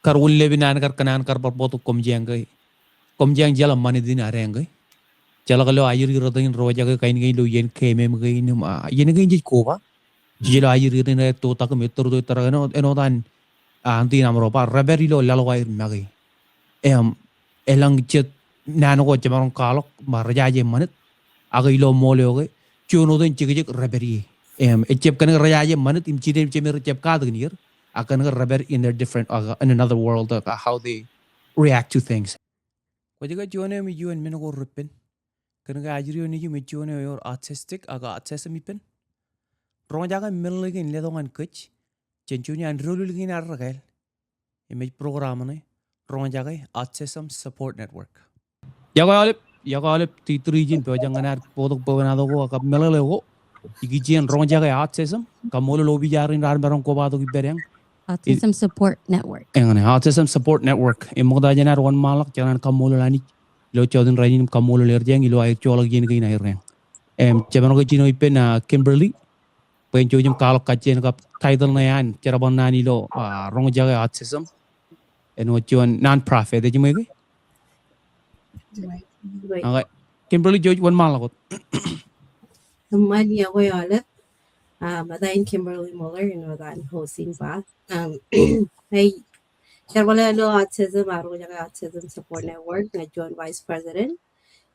kar ulle binan kar kanan kar parpoto komjang jala mani din arengai jala kalau ayir girodin roja ke kain gain lo yen keme gain ma yen gain ji koba jilo ayir girodin to tak metro to tarano enodan anti namro pa raberi lo lalo ayir magi elang jet nano ko jamaron kalok marja je manit agay lo mole oge chuno den chigik raberi echep kan raja je manit im chide chemer chep ka dgnir akan raber in a different in another world how they react to things wajiga jone mi yuen men go rupen kan ga ajrio ni mi jone your autistic aga autism ipen ronja ga melgin le dongan kech chenchuni an rolulgin arragal image program ne ronja ga autism support network yagalip titrijin pe janganar podok poganado go ka melale go igijien ronja ga autism kamolo lobi jarin rar baron ko bado gibereng Autism Support Network. Engane Autism Support Network. Imogda janar wan malak janan kamolo lani lo chodin rayin kamolo lerjeng ilo ay cholak yen kay naireng. Jaman ko chino ipen na Kimberly. Pen chojim kalok kachen kap title na yan charaban nani lo rong jaga autism. Eno chon non-profit ejimo igi. Okay. Kimberly George wan malakot. Mani ako yolet. Madain Kimberly Muller, dan hosting ba. Hey, Charwala Autism, Autism Support Network, na Joint Vice President.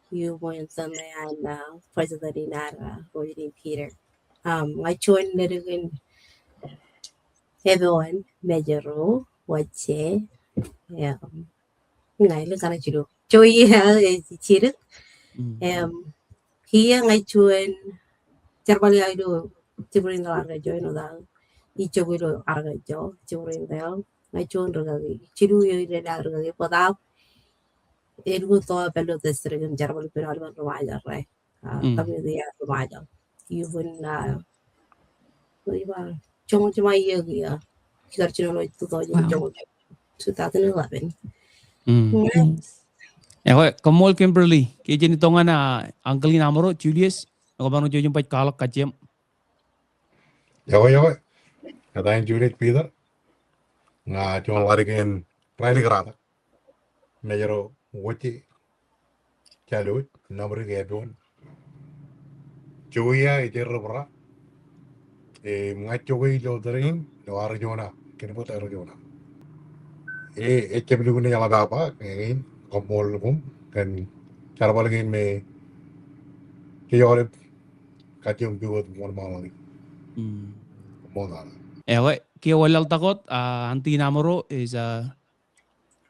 You want some and President Inara, Roy Peter. I joined Little everyone, major role, wache, ngai lu kana chiru. Joy chiru. Here I joined Charwala do Tiburin Larga join or that. Each of you are a job, children there. I joined Rugagi. Chiru you did Rugagi for that. It would thought below the string and Jarval Piralvan provider, right? The provider. You wouldn't, John to my year, Churchill 2011. Kamol Kimberly, kejeni tonga na Uncle Namoro, Julius, Nagabano Jojum Pai Kalak Kajem. Yawa, kadain Juliet Peter, nga John Larigan, Riley Grata, Major Wati, Chalut, number everyone. Joya, Iterra, a Machowi Lodarin, no Arjona, can put Arjona. A Chapuluna Yalagapa, again, Combolum, and Charabalagin may Kiorip, Katium Biwot, one Malani. Monana. Ewe, kaya walal takot, Auntie Namoro is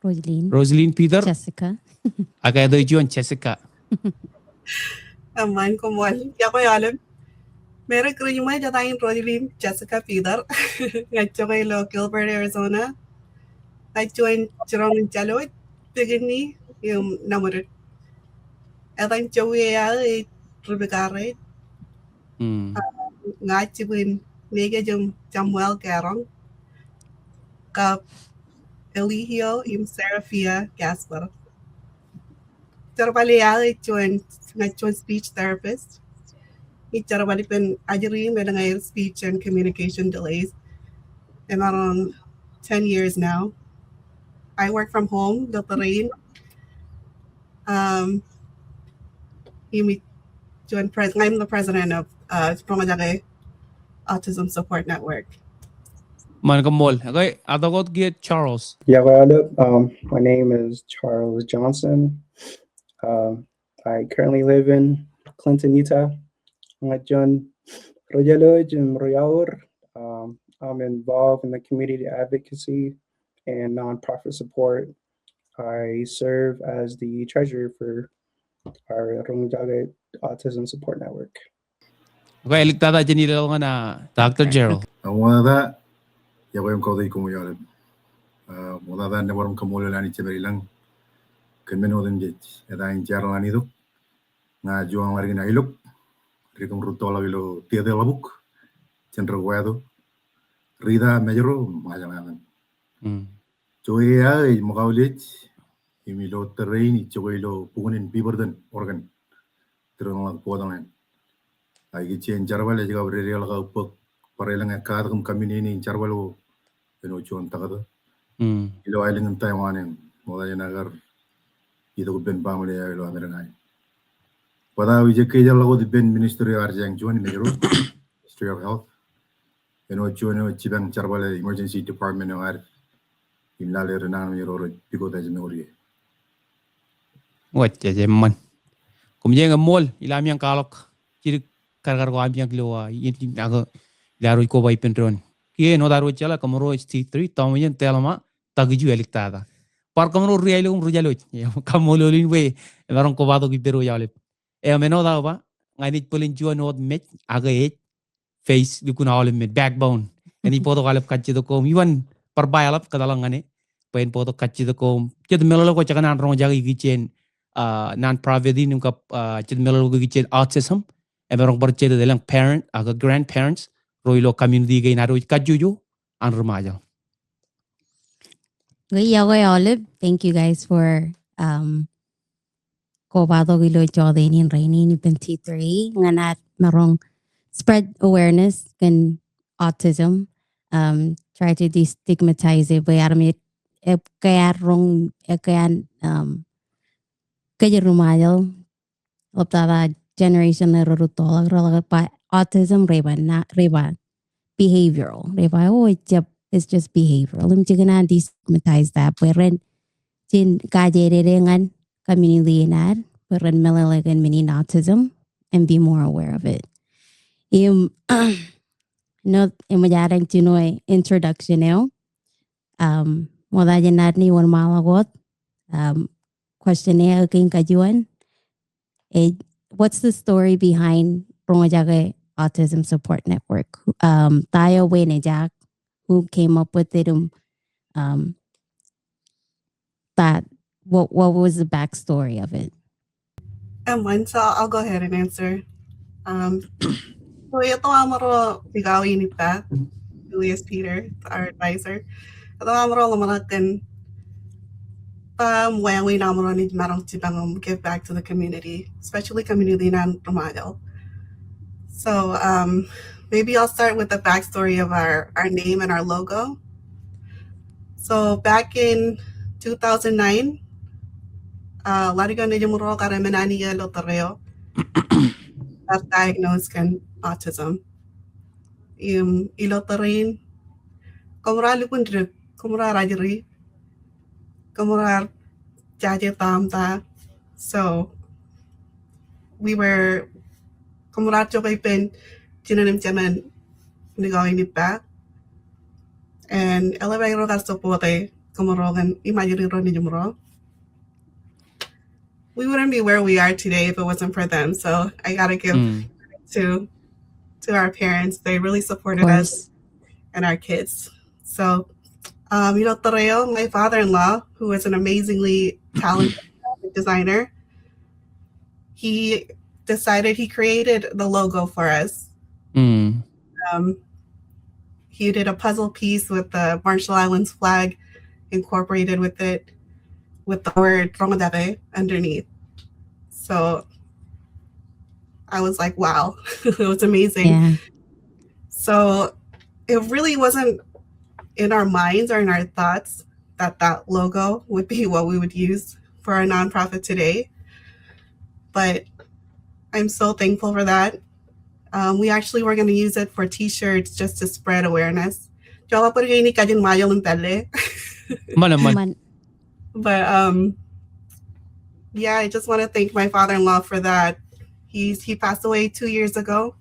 Rosaline Peter. Jessica. Agad yun, Jessica. Aman ko mo. Yako yalim. Meron ko yung mga jatayang Rosaline Jessica Peter. Ngadyo kay Gilbert, Arizona. I joined Jerome Jalot. Bigini yung namuro. At ang Joey ay Rubicare. Ngadyo win. Nega yung Samuel Garong. Kap Eligio yung Serafia Gasper. Trabalhei joined speech therapist. I trabalhei pen ajari med speech and communication delays. I'm around 10 years now. I work from home, Dr. Rain. I'm the president of Ronjake Autism Support Network. Mankamol. Okay, Adagot get Charles. Yeah, my name is Charles Johnson. I currently live in Clinton, Utah. I'm involved in the community advocacy and nonprofit support. I serve as the treasurer for our Ronjake Autism Support Network. Okay, ligtada dyan nila nga na Dr. Gerald. Wala yakoy ko day kumuyalib. Wala na warum kamulo lani lang. Kenmeno den jet. Ada yang jarang lani itu. Nga juang lari na ilok. Ritong rutola ilo tiada labuk. Centro guado. Rida majoro majangan. Joy ay makaulit. Imilo terrain joy lo pukunin biberden organ. Terus lang po dengan. Ay gicen jarwal juga beri laga upok. Parelang kadang kami ini jarwalo. Eno cuan takado. Ilo ay lingan Taiwan yang wala yan agar ito ko ben pamuli ay ilo Amerikay. Pada wije kaya lago di ben Ministry of Arjang Juan Negro, Ministry of Health. Eno Juan Chibang Charbala Emergency Department ng Ar. Imlale renang mi roro piko tayo memori. Wacce man. Kum jenga mol ilam yang kalok. Ciri kar ko am yang lo yin ako daru ko bay pentron. Kie no daru chala kamro T3 tamuyen telama tagju eliktada. Par kamro rialo rujalo. Kamololin we maron ko bado ki beru yale. Meno da ba ngani pulin juan od met aga face di kuna olem met backbone. Ani poto kalap kacci to kom iwan parbayalap kadalangane. Pain poto kacci to kom. Jed melolo ko chakanan Ronjake gichen non-profit din ka chid melolo ko gichen autism. Emerong barche de lang parent aga grandparents roilo community gay naro kajuju an remaja. Olive, thank you guys for Kobado Gilo Jodani and Rainy in T3. Nganat marong spread awareness can autism. Try to destigmatize it. Bayar mit kaya rong kaya kaya rumayal optada generation na rutol pa autism reba behavioral. Reba it's just behavioral. Gonna destigmatize that. Pweren tin kajerengan community inad. Pweren melalagan mini autism and be more aware of it. No imajarang chinoy introduction eo. Moda janad ni one malagot. Questionnaire king kajuan. What's the story behind Ronjake Autism Support Network? Tayo Jack, who came up with it. That what was the backstory of it? So I'll go ahead and answer. So ito amaro bigawi ni pa, Julius Peter, our advisor. Ito amaro lumalakan when we namoro ni marong tibang give back to the community, especially community nan Romano. So maybe I'll start with the backstory of our name and our logo. So back in 2009, larigan na jumuro karamanani ya lotoreo got diagnosed with autism. Ilotorin, kumura lupundruk, kumura rajari, kumura jaje tamta. So we were kumura chokai pen jinanim jaman nigawin ni pa. And elevero ka sopote kumurogan imagine ro ni jumuro. We wouldn't be where we are today if it wasn't for them. So I gotta give to our parents. They really supported us and our kids. So, Toreo, my father-in-law, who is an amazingly talented designer, he created the logo for us. He did a puzzle piece with the Marshall Islands flag incorporated with it, with the word Ronjake underneath. So I was like, wow, it was amazing. Yeah. So it really wasn't in our minds or in our thoughts that logo would be what we would use for our nonprofit today. But I'm so thankful for that. We actually were going to use it for t-shirts just to spread awareness. But yeah, I just want to thank my father-in-law for that. He passed away 2 years ago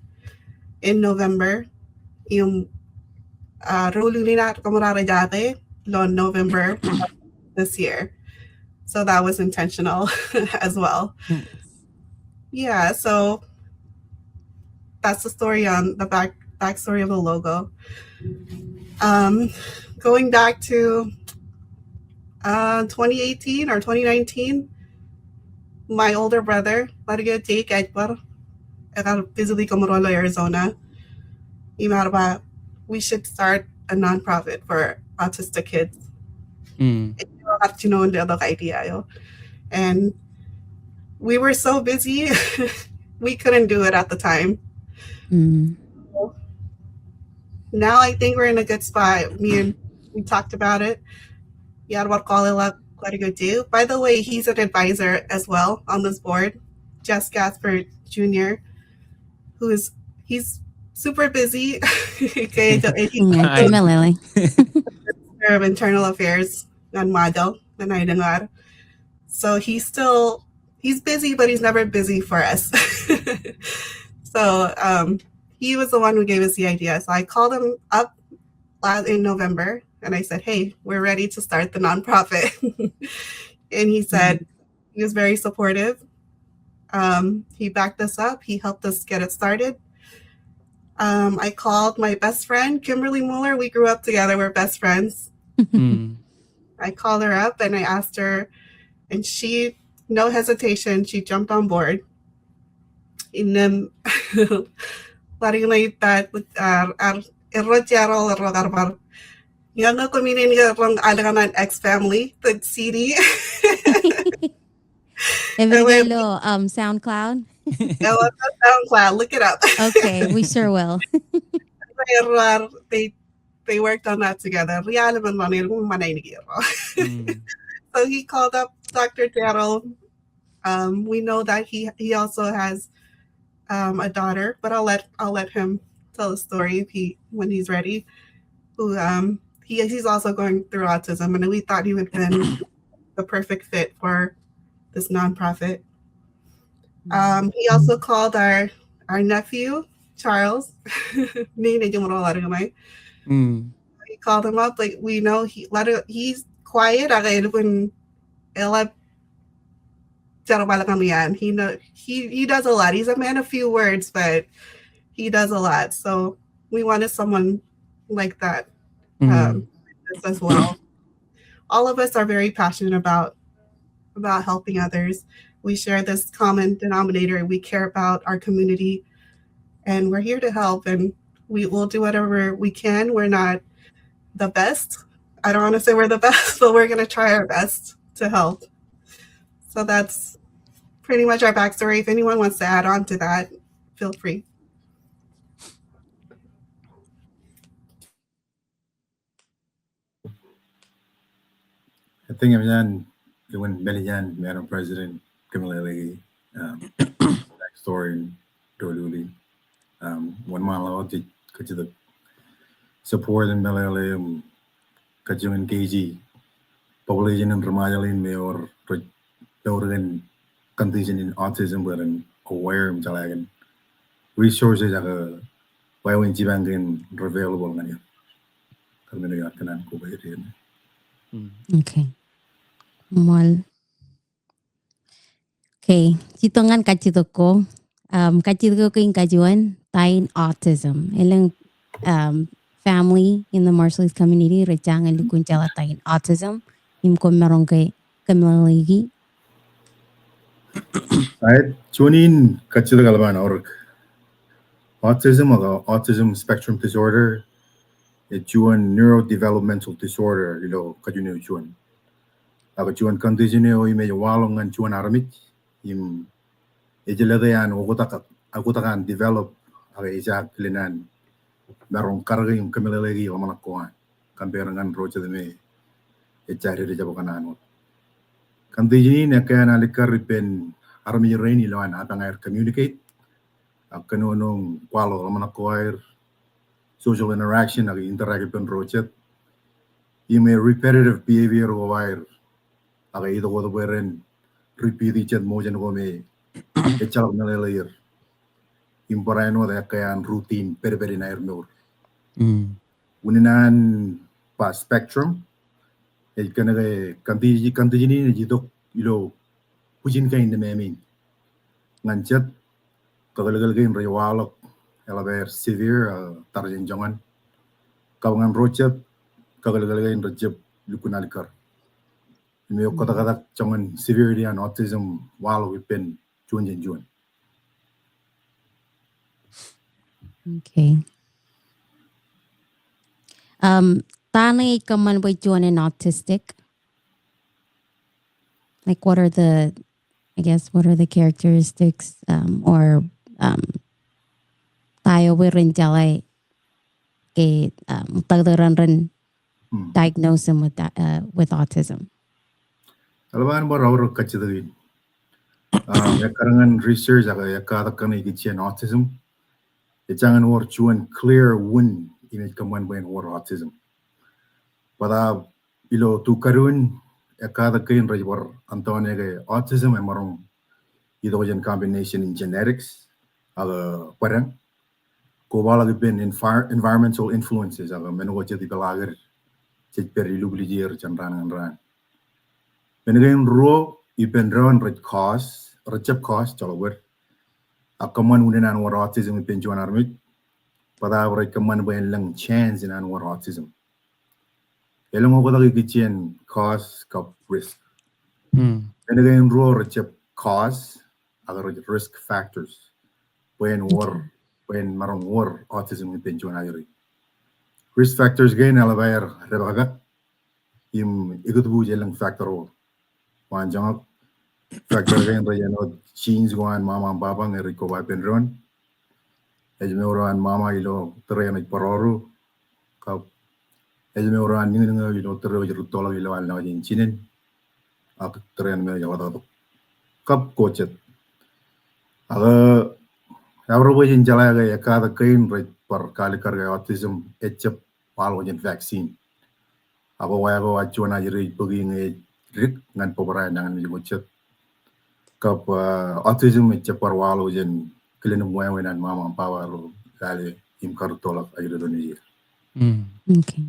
in November. November this year. So that was intentional as well. Yeah, so that's the story on the backstory of the logo. Going back to 2018 or 2019, my older brother, Jake Edward, busily Comorolo, Arizona, we should start a nonprofit for autistic kids. And we were so busy, we couldn't do it at the time. Now I think we're in a good spot. We talked about it, Yarwar quite a good do. By the way, he's an advisor as well on this board. Jess Gaspard Jr., he's super busy. Okay, he's Nga malili. Minister of Internal Affairs on Mado, Nanay. So he's busy, but he's never busy for us. So he was the one who gave us the idea. So I called him up in November and I said, hey, we're ready to start the nonprofit. And he said, he was very supportive. He backed us up. He helped us get it started. I called my best friend, Kimberly Mueller. We grew up together. We're best friends. I called her up and I asked her, and she, no hesitation, she jumped on board. In that Younger community rong alangan ex family, the CD. Everybody SoundCloud. SoundCloud, look it up. Okay, we sure will. They worked on that together. So he called up Dr. Daryl. We know that he also has a daughter, but I'll let him tell the story when he's ready. Who he's also going through autism, and we thought he would have been the perfect fit for this nonprofit. He also called our nephew Charles. He called him up. Like, we know he's quiet. He does a lot. He's a man of few words, but he does a lot. So we wanted someone like that as well. All of us are very passionate about helping others. We share this common denominator. We care about our community, and we're here to help. And we will do whatever we can. We're not the best. I don't want to say we're the best, but we're going to try our best to help. So that's pretty much our backstory. If anyone wants to add on to that, feel free. I think I'm when Melian, Madam President, Kimberly, backstory, Doluli, one mile out to the support in Melele, Kajun KG, population in Ramajalin, or Dorgan condition in autism, but an aware Jalagan resources are why when Jibangan available. Okay. Mal. Okay. Citongan kachito ko. Kachito ko yung kajuan tayo autism. Ilang family in the Marshallese community rejangan lukun jala tayo autism. Im ko meron kay kamilagi. Right. Chunin kachito kalaban or autism spectrum disorder. It's one neurodevelopmental disorder, kajune chuan. Ako chuan condition o ime walong an chuan aramit. Im ejeledayan agutakan develop aga isa klinan. Merong karga yung kamilagi o manakuan. Kamperangan rocha de me echari de jabokanan. Condition na kaya nalikar ripen arami rainy loan atang communicate. Kanunong kwalo manakuair social interaction ag interact pen rochet. Ime repetitive behavior o wire aga ito ko beren repeat it mo jan ko me echal na layer imporano da kaya routine perberi na erno uninan pa spectrum el kana kanti ni jidok pujin kain de memin nganchat kagalagal game rewalok elaber severe tarjen jangan kawangan rochet kagalagal game rojep lukunalikar may kata-kata jangan severity and autism while we've been June. Okay. Tanay kaman by Juan and autistic. Like what are the characteristics or tayo we rin jalay ke tagdaran rin diagnose him with autism? Alaban ba rawro kachidagin. Yakarangan research aga yakadakan ikichen autism. Itangan war chuan clear win in kaman ben war autism. Pada ilo tu karun yakadakin rajwar antone ga autism emarong idogen combination in genetics aga parang kobala ben environmental influences aga mengo jadi belagar cek peri lublijir chandran ran. Menagain ro ipen ron recep cost colower akaman unenan war autism ipen juan armit pada kaman ben lang chance in an war autism. Elong ko lagi kitchen cost cup risk. Menagain ro recep cost aga risk factors when marong war autism ipen juan ayri. Risk factors gain alabayar rebaga im ikut bu jelang factor o panjang factor gain rayano genes guan mama baba ngeri ko ba penron ejme oran mama ilo terayano paroru ka ejme oran ninga ilo terayo rutola ilo al na jin chinen ak terayano me jawata kap kochet aga Yawro jin jala ga yakada kain right par kali karga autism etchep palo jin vaccine. Abo waya go achuna jiri pagi nge rik ngan pobra nangan mi gochet. Kap autism etchep par walo jin kilin moya wenan mama pawa ro kali im karutolak ajiro doni. Okay.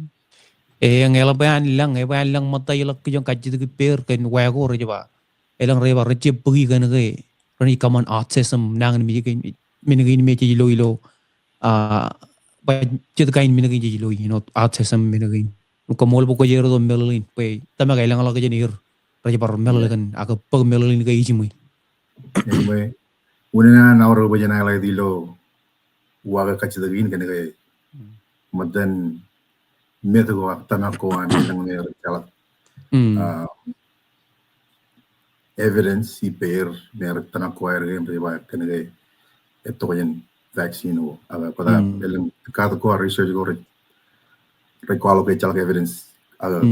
Ang elaban lang matay lak yung kajit per kan waya go rejaba. Elang reba recep pagi kan ge. Rani kaman autism nangan mi kan minagin me ilo chit kain minagin ilo autism minagin kamol bu ko jero do melin pe tama kailang ala ka jenir raja par melin aga pag melin ka ijimui Anyway, unena nawro ba jana lagi dilo waga kachidagin kan ge madan meto go tanak ko an lang ne chala evidence iper mer tanak ko er game riba kan ge eto yen vaccine o aga pada elang kada ko research go recall ke chala evidence aga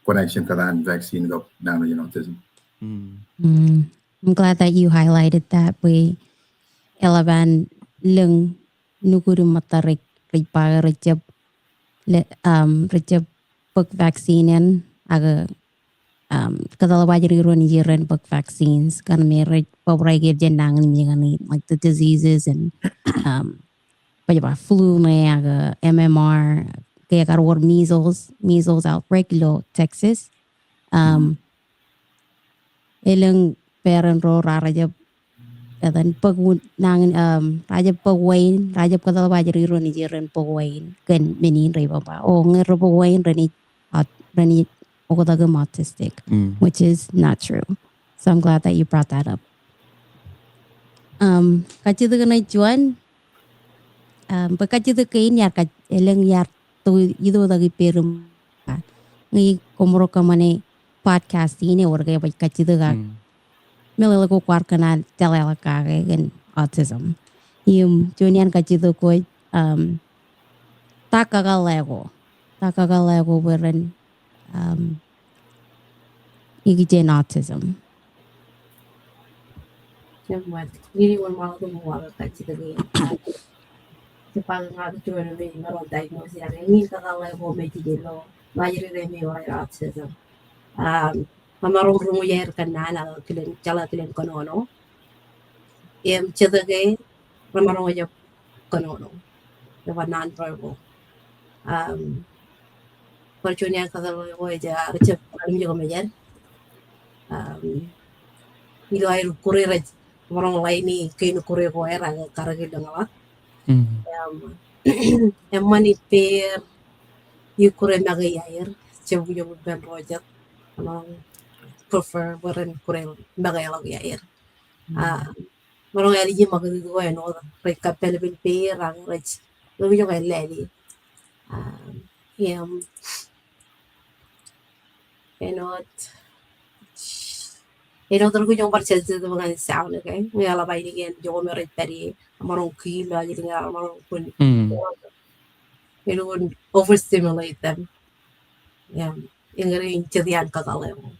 connection kadan vaccine go nang autism. I'm glad that you highlighted that we elaban lung nuguru matarik ripa recep book vaccine aga kadala wajiri ron jiren book vaccines kan mere pabrage jenang ni like the diseases and flu na aga MMR kaya karwar measles outbreak lo Texas ilang parent ro raja dan pagwun nang raja pagwain raja kadala wajiri ron jiren pagwain kan menin reba ba o ngero pagwain reni autistic, which is not true. So I'm glad that you brought that up. Kachida kana juan bakachida kain yar ka eleng yar to ido dagi perum ngi komoro kamane podcast ini warga bakachida ga melala ko kwar kana telala ka gen autism. Yum junian kachida ko takagalego beren ikijen autism. What really one more than water touch the game. The father not to be not diagnosis. I mean, the level make it low. Why you me or autism? Mamaro Ruyer Canana, Jalatin Conono. Chitagay, Ramaro Conono. They were non verbal. Fortuna Casaroja, Richard Yomayan. Ilo ay kurire morong laini kaino kurire ko era karagil nga mani per yu kure magayair chebu yu ben rojak prefer beren kure magayalog yair morong ali ji magagi ko no re kapel bil per ang rech lo yu kay leli otro que yo parche de mga sound okay may alabay ni gen yo me reperi amarong kila jadi nga amarong kun overstimulate them ingere inchedian kakaleo.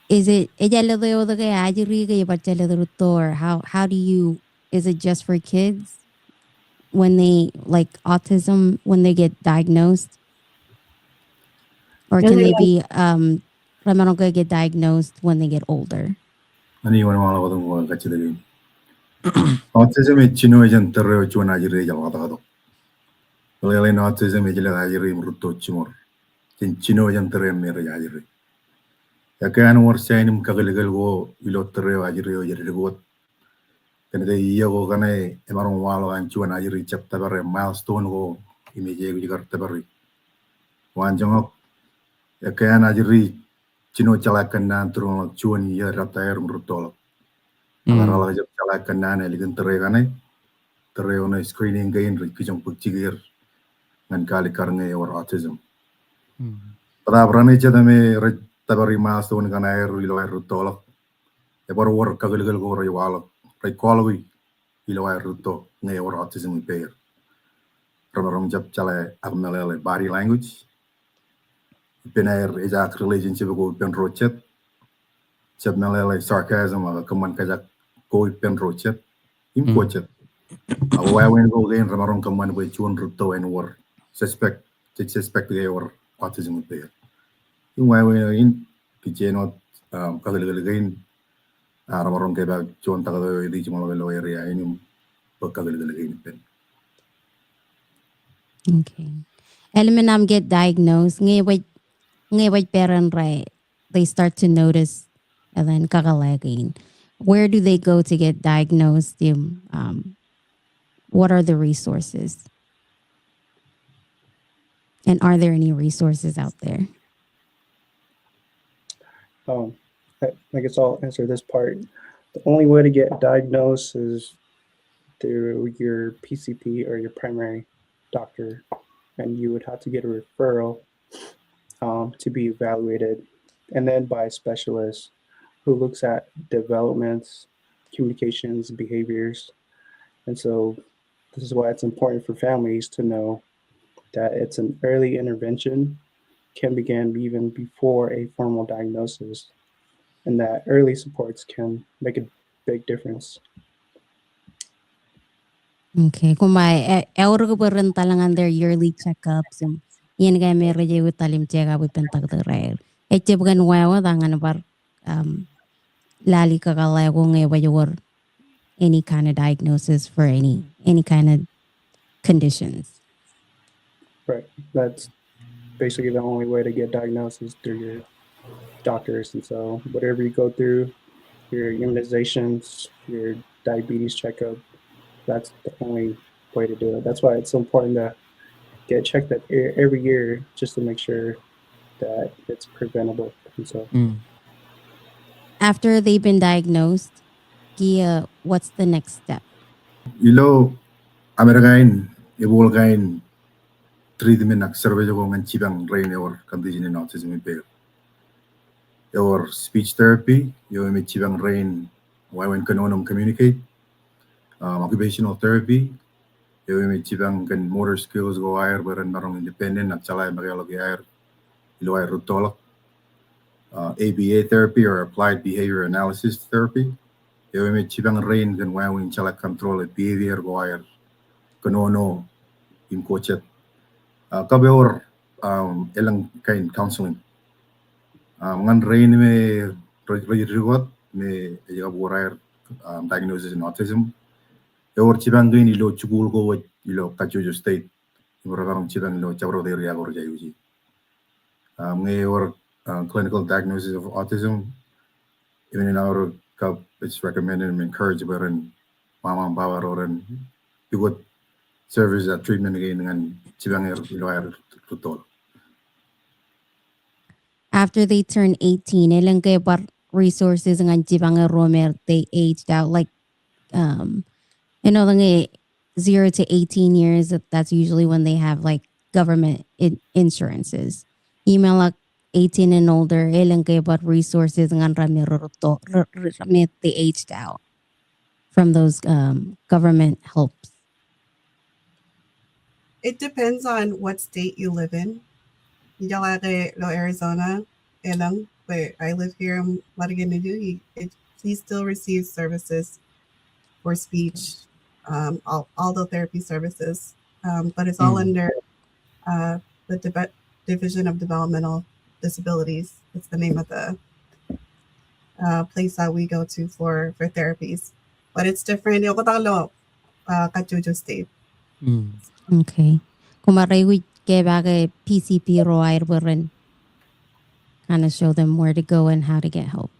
Is it or how do you, is it just for kids when they like autism when they get diagnosed, or can they be get diagnosed when they get older? Ani wan mala ko dum ka chideli. Autism e chino e jan terre chuan ajire jal wata do. Lele no autism e jile ajire mrutto chimor. Chin chino e jan terre mere ajire. Ya kan war sainim kagal go ilo terre ajire o jire go. Kan de iya go kana e maron walo an chuan ajire chap tabare milestone go imeje go jigar tabari. Wan jongok ya kan ajire chino chalakan nan turun chuan ya raptaer mrutto. Agar ala jab chalakan nan e ligin terre kana terre ona screening gain kijong putchigir ngan kali karnge or autism. Pada brane chadame raj tabari milestone kana air ilo air rutolo. E bar war kagal go ro walo. Rai kolwi ilo air ruto nge or autism impair. Rom jab chala abnormal body language. Pen air exact relationship go pen rochet. Jab nalele sarcasm aga kaman kajak go pen rochet. Im kochet. Awa wen go gain ramaron kaman go chun ruto and war suspect ge or autism impair. Yung way in kijeno kagalagain aramarong kay ba chon tagado di chimo lo area in pagkagalagain pen. Okay. Eliminam get diagnosed. Ngay parang right. They start to notice and then kakalagin. Where do they go to get diagnosed? What are the resources? And are there any resources out there? I guess I'll answer this part. The only way to get diagnosed is through your PCP or your primary doctor, and you would have to get a referral to be evaluated, and then by a specialist who looks at developments, communications, behaviors. And so this is why it's important for families to know that it's an early intervention can begin even before a formal diagnosis, and that early supports can make a big difference. Okay. Kung may euro ko talangan their yearly checkups. Yan kaya may reje talim check up pentak rare. Ece bukan wawa tangan par lali kakalay ko ngay any kind of diagnosis for any kind of conditions. Right. That's basically the only way to get diagnosed is through your doctors. And so whatever you go through, your immunizations, your diabetes checkup, that's the only way to do it. That's why it's so important to get checked every year just to make sure that it's preventable. And so After they've been diagnosed, what's the next step? Ilo Amerikain ibulkain treatment nak survey ko ngan chibang rain or condition in autism impair. Or speech therapy, yung may chibang rain why when kanonong communicate. Occupational therapy, yung may chibang kan motor skills go air baran marong independent at chalay magalog air ilo ay rutolak. ABA therapy or applied behavior analysis therapy. Yung may chibang rain kan why when chalay control at behavior go air kanono im kochet. Kabe or ilang kain counseling. Ngan rain may rigot may air diagnosis in autism. Or chibang gain ilo chukul go with ilo kachujo state. Ibarang chibang ilo chabro de ria or jayuji. Or clinical diagnosis of autism. Even in our cup, it's recommended and encouraged by mama and baba or you would service that treatment again and chibang ilo air tutol. After they turn 18, ilang kaya par resources ng jibang romer they aged out like 0 to 18 years, that's usually when they have like government insurances. Email like 18 and older, ilang kaya par resources ng rami they aged out from those government helps. It depends on what state you live in. Lo Arizona, elang, but I live here in Latiganadu. He still receives services for speech, all the therapy services, but it's all under the Division of Developmental Disabilities. It's the name of the place that we go to for therapies. But it's different. Yung katalo, Kajuju State. Okay. Kumaray we gave a PCP roair and kind of show them where to go and how to get help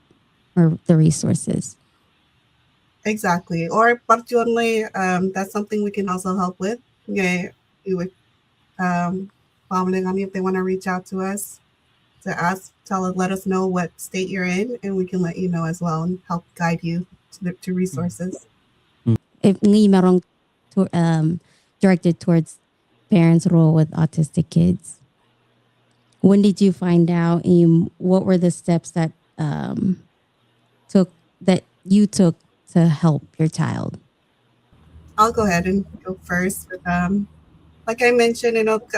or the resources. Exactly. Or particularly, that's something we can also help with. Yeah, you would if they want to reach out to us to ask, let us know what state you're in, and we can let you know as well and help guide you to resources. If marong directed towards parents' role with autistic kids, when did you find out, and what were the steps that you took to help your child? I'll go ahead and go first. Like I mentioned, I got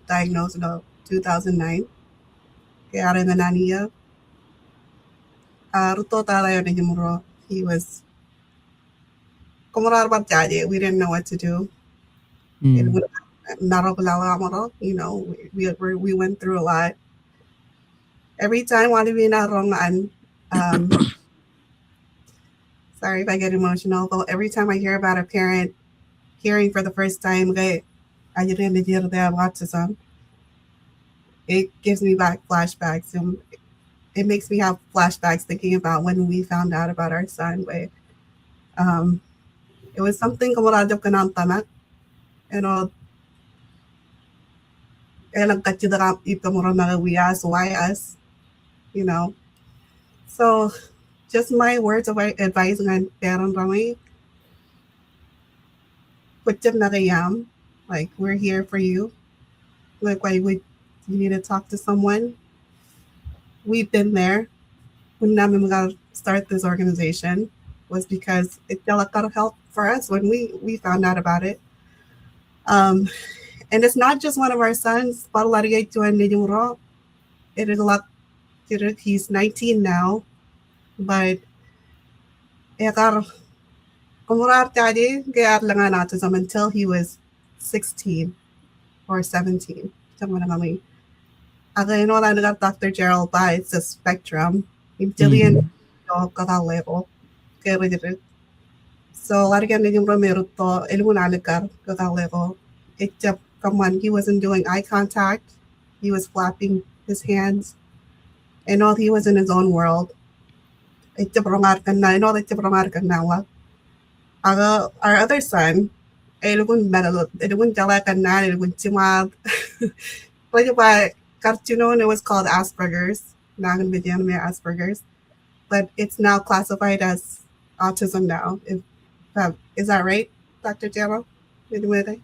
diagnosed in 2009. Kaya rin na naniya. Ruto tayo na jumuro. He was kumurar we didn't know what to do. You know, we went through a lot. Every time while we na wrong sorry if I get emotional, but every time I hear about a parent hearing for the first time, they have autism, it gives me back flashbacks, and it makes me have flashbacks thinking about when we found out about our son. But it was something kamurado ka ng tanak, you know, why us, you know. So just my words of advice on parang rami, like we're here for you. Like why would you need to talk to someone? We've been there. When namin start this organization was because it felt like a lot of help for us when we found out about it. And it's not just one of our sons. It is a lot. He's 19 now, but autism until he was 16 or 17. Dr. Gerald by it's a spectrum. So he wasn't doing eye contact. He was flapping his hands, and all he was in his own world. Our other son, cartoon, it was called Asperger's. Asperger's, but it's now classified as autism now. Is that right, Dr. Jero? Yeah,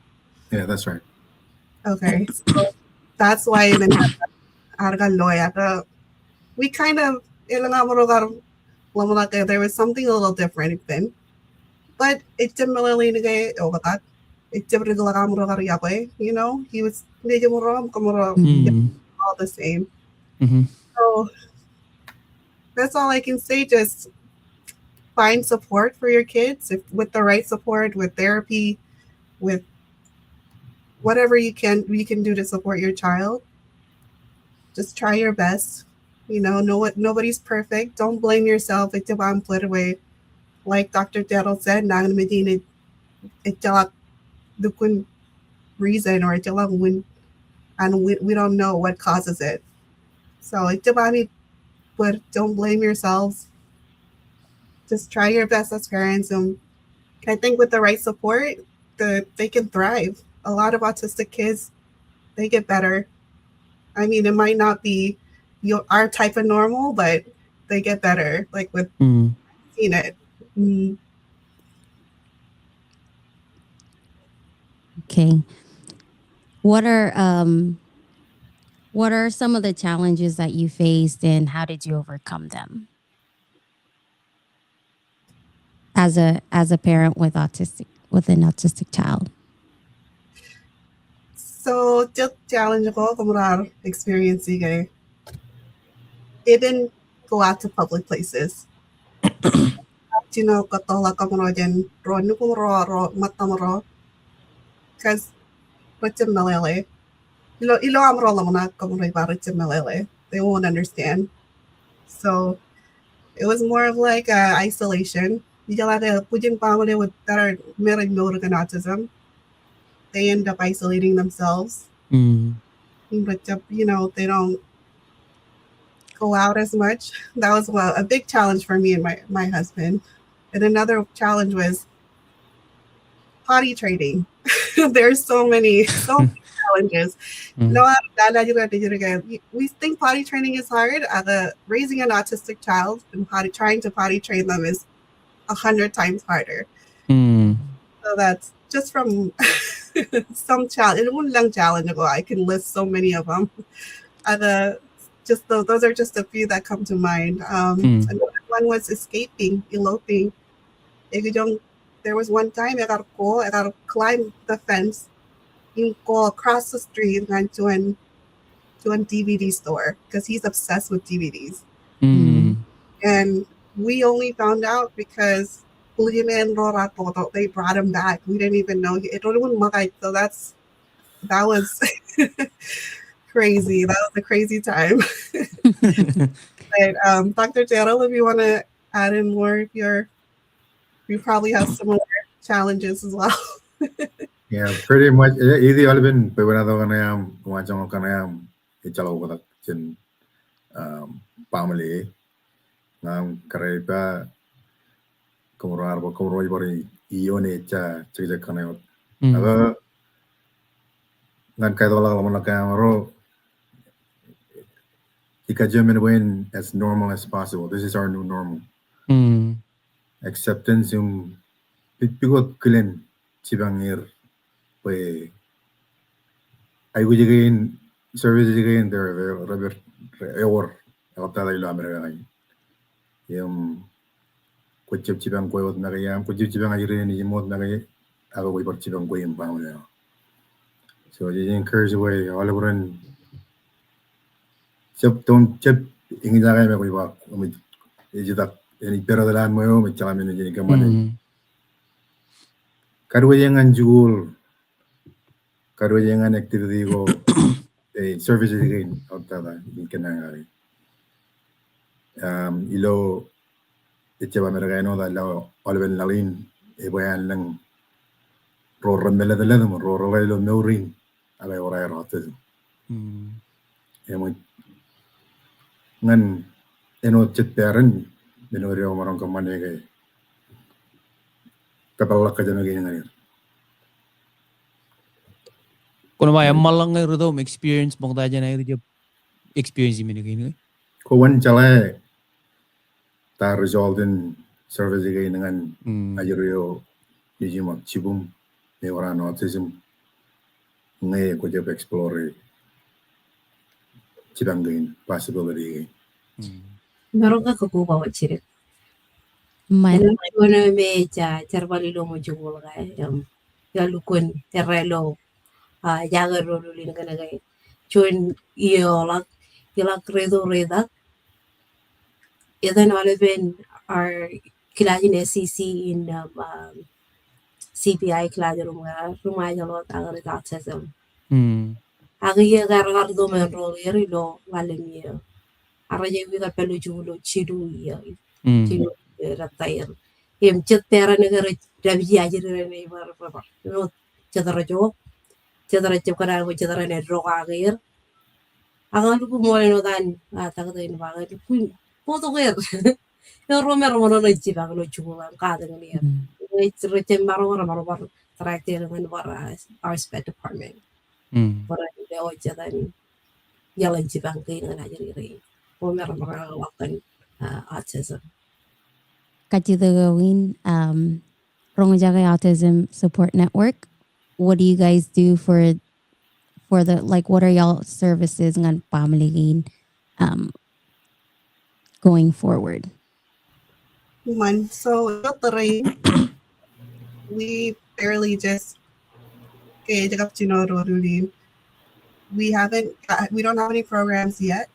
that's right. Okay, so that's why even we kind of there was something a little different then, but it didn't really negate over that. It didn't you know, he was all the same. So that's all I can say. Just find support for your kids with the right support, with therapy, with whatever you can do to support your child. Just try your best. You know what? Nobody's perfect. Don't blame yourself. Like Dr. Daryl said, the reason or and we don't know what causes it. So but don't blame yourselves. Just try your best as parents, and I think with the right support, they can thrive. A lot of autistic kids, they get better. I mean, it might not be our type of normal, but they get better. Like with seeing it. Okay. What are some of the challenges that you faced, and how did you overcome them as a parent with with an autistic child? So just challenge ko kumrar experience kay. It didn't go out to public places. Katola kamro jen ro ro matamro because what's malele. Ilo amro lamana kamro ibarat malele. They won't understand. So it was more of like isolation. Pujing pamane with that are married with autism. They end up isolating themselves. But they don't go out as much. That was a big challenge for me and my husband. And another challenge was potty training. There's so many challenges. We think potty training is hard. Raising an autistic child and trying to potty train them is 100 times harder. So that's just from some challenge. I can list so many of them. Those are just a few that come to mind. Another one was escaping, eloping. There was one time I got to climb the fence and go across the street and to a DVD store because he's obsessed with DVDs. And we only found out because they brought him back. We didn't even know. So that was crazy. That was a crazy time. But Dr. Gerald, if you want to add in more, you probably have similar challenges as well. Yeah, pretty much. Idi alvin pebenado kanayam kumachang kanayam ichalo ko chen family ngam karepa kumro arbo kumro ibori ione cha chija kanayo. Aga ngan kai dola lamana kamro ikajemen when as normal as possible. This is our new normal. Acceptance yung pigot kilen chibangir pues ay gujigain service jigain there Robert or alta la America yung kuchip chibang ko na kaya kuchip chibang ajire ni mod na kaya ako ko par chibang ko yung pamilya. So you encourage way all over don't ingin jaga me ko iba umid ijita any pero dalan mo yo may chalamin ni kamane. Karwa yang anjul karwa yang an activity ko services again alta la ikanang ilo itchaba meragano da lao alven lalin e bayan lang ro ramela de ladum ro lo nourin ala ora autism mo ngan eno chetperan beno rio marang kamane ke kapala ka jana ge ngani Kono ba malang ngai rudo experience bang da jana ri experience mi ni ko wan chala ta resolved in service ge ngan ajurio yijima chibum e ora autism ngai ko je explore chibangin possibility Meron ka kukuha chirik. Man, Ano me charbali lo mo jugol ga ya lukun terrelo jaga rolo lin kana ga chun yola credo reda then all of in our kilajin SCC in CPI kilajin rumaya lo tagar autism agi gar do men rolo yeri lo valemi araje wi ga pelu julo chidu ya chidu ratayar em chetera negara rabi ajire ne bar no chetara chepkara ko chetara ne roga gir agan lu mo no dan ta ga in ba ga pun foto gir no romero mo no chiba lo chula ka de ne it's written maro bar tractor when bar our sped department but de o chetan yalan chibang ke na ajire romero mo wakan autism Kachidagawin, Ronjake Autism Support Network. What do you guys do for the, like, what are y'all services ngan family going forward? So we barely just we don't have any programs yet.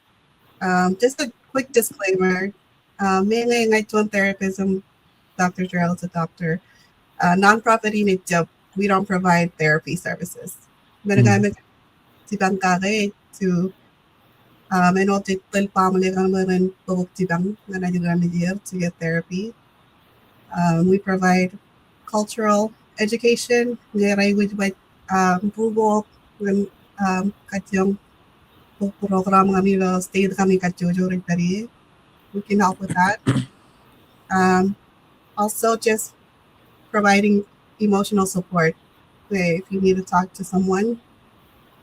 Just a quick disclaimer. Mainly ngayon therapism, Dr. Gerald's a doctor. Nonprofit unit job, we don't provide therapy services. Managamit tibang kage to digital family kang tibang to get therapy. We provide cultural education. With Google when katyong program kami state kami kajojo rin tari. We can help with that. Also just providing emotional support. If you need to talk to someone,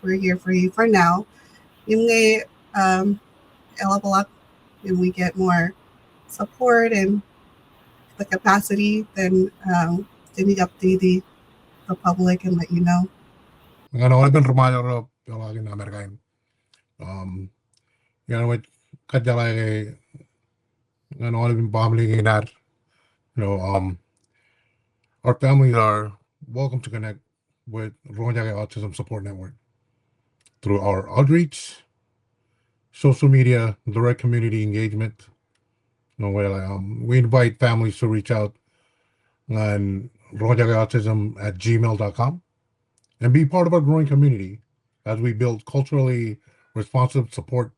we're here for you for now. Yung level up and we get more support and the capacity, then we update the public and let you know. I've been Romano in America. What Kajalai and all been bombing in that. Our families are welcome to connect with Ronjake Autism Support Network through our outreach, social media, direct community engagement. We invite families to reach out on ronjakeautism@gmail.com and be part of our growing community as we build culturally responsive support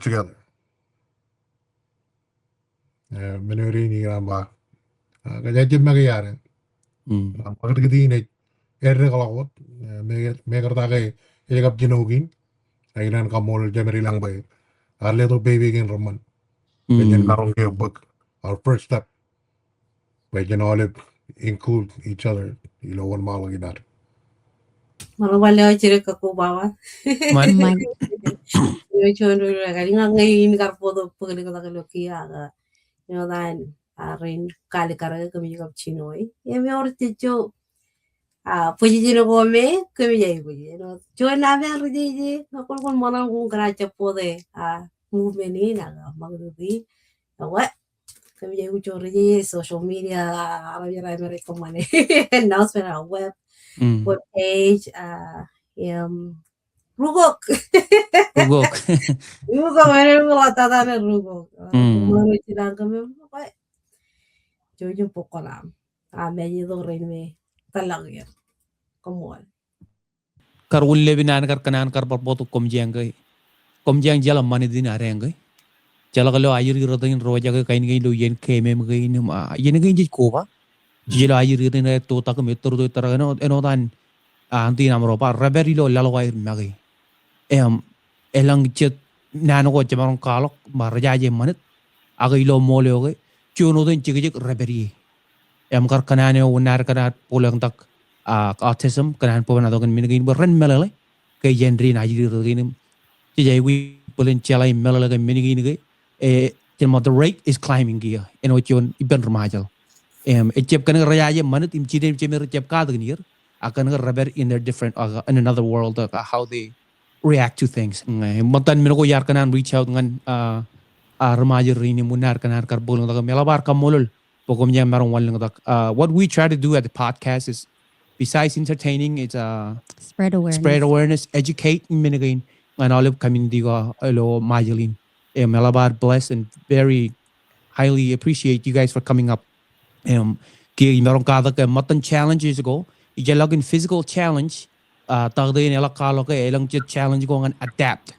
together. Menuri ni ramba. Kaya jib magyari. Pagkakiti erre kalakot. May kartake ilagap jinugin. Ayunan kamol jamari lang bay. Our little baby can Roman. Ganyan narong kayo book. Our first step. By all include each other. One malagi natin. Marwala chire kakubawa. Yo chondo kali ngayon karpodo pagli ka lokia dan arin kali karaga kami kap chinoy. Yemi orti jo puji jino gome kami jai puji. Jo na be arji kon mana kung karacha pode movement ni na magdi. What? Kami jai ucho rji social media arabia America money announcement on web page Rugok. Rugok mere mulata na rugok. Kumaro chilang kami pa. Jojo pokolam. Medyo do rin me talaga. Kamuan. Karulle binan kar kanan kar parpoto komjang jalam mani din areng jalakalo ayir rodin roja ka kain lo yen keme mgain yen gain ji ko ba jilo ayir rin to tak metro do tarano enodan anti namro pa raberi lo lalwai magi elang chet nano ko jamarong kalok marja je manit agay lo mole oge chuno den chigik raberi kar kanane unar kanat pulang tak autism kanan po na dogan minigin ren melale kay yen ayir rin jay we pulen chalay melale minigin ge the rate is climbing gear and what you iban ramajal chep kan raja manit im chidem chemer chep ka dagnir akan rubber in their different in another world how they react to things matan mino ko yar kanan reach out ngan ramajal rini munar kanan kar bolong da melabar kamolol pogom nya marong waleng da what we try to do at the podcast is besides entertaining it's Spread awareness, educate minagain and all of community go alo majalin Malabar blessed and very highly appreciate you guys for coming up. Kaya meron kada ka matan challenges ko. Ijalagin physical challenge. Tagday nila kalo ka elang challenge ko ngan adapt.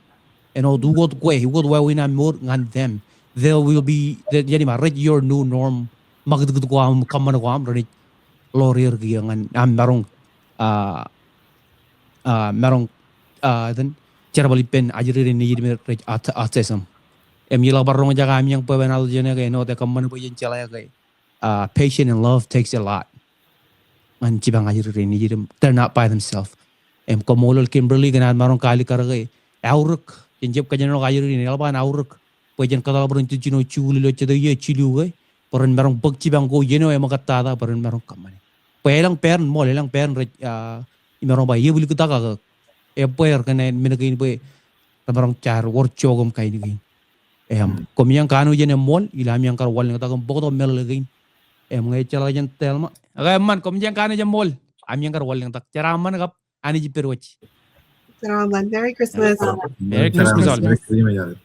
Dugod ko hugod we na more ngan them. There will be yani ma read your new norm. Magdugod ko am kaman ko am rin lawyer kaya ngan merong then charabalipen ajiri ni yid autism. Yila barong jaga am yang pabenal jene kay no te kamman po yen chala kay patient and love takes a lot. Man chibang ajir rin ni they're not by themselves. Komolol Kimberly ganad marong kali karagay auruk jenjep kajano ajir rin alban auruk po yen kadal barong chino chuli lo chede ye chilu kay paran marong bag chibang go yeno makatada paran marong kamman. Pelang pern mo lelang pern marong ba ye buli kutaka puer kanen minagin po marong char wor chogom kay ni komiyang kanu jene mol ilam yang kar wal ngata kom bodo mel lagin em ngay chala jan telma aga man kom jang kana jam mol am yang kar wal yang tak cara man gap ani ji perwach Salamat. Merry Christmas. Merry Christmas all. Merry Christmas.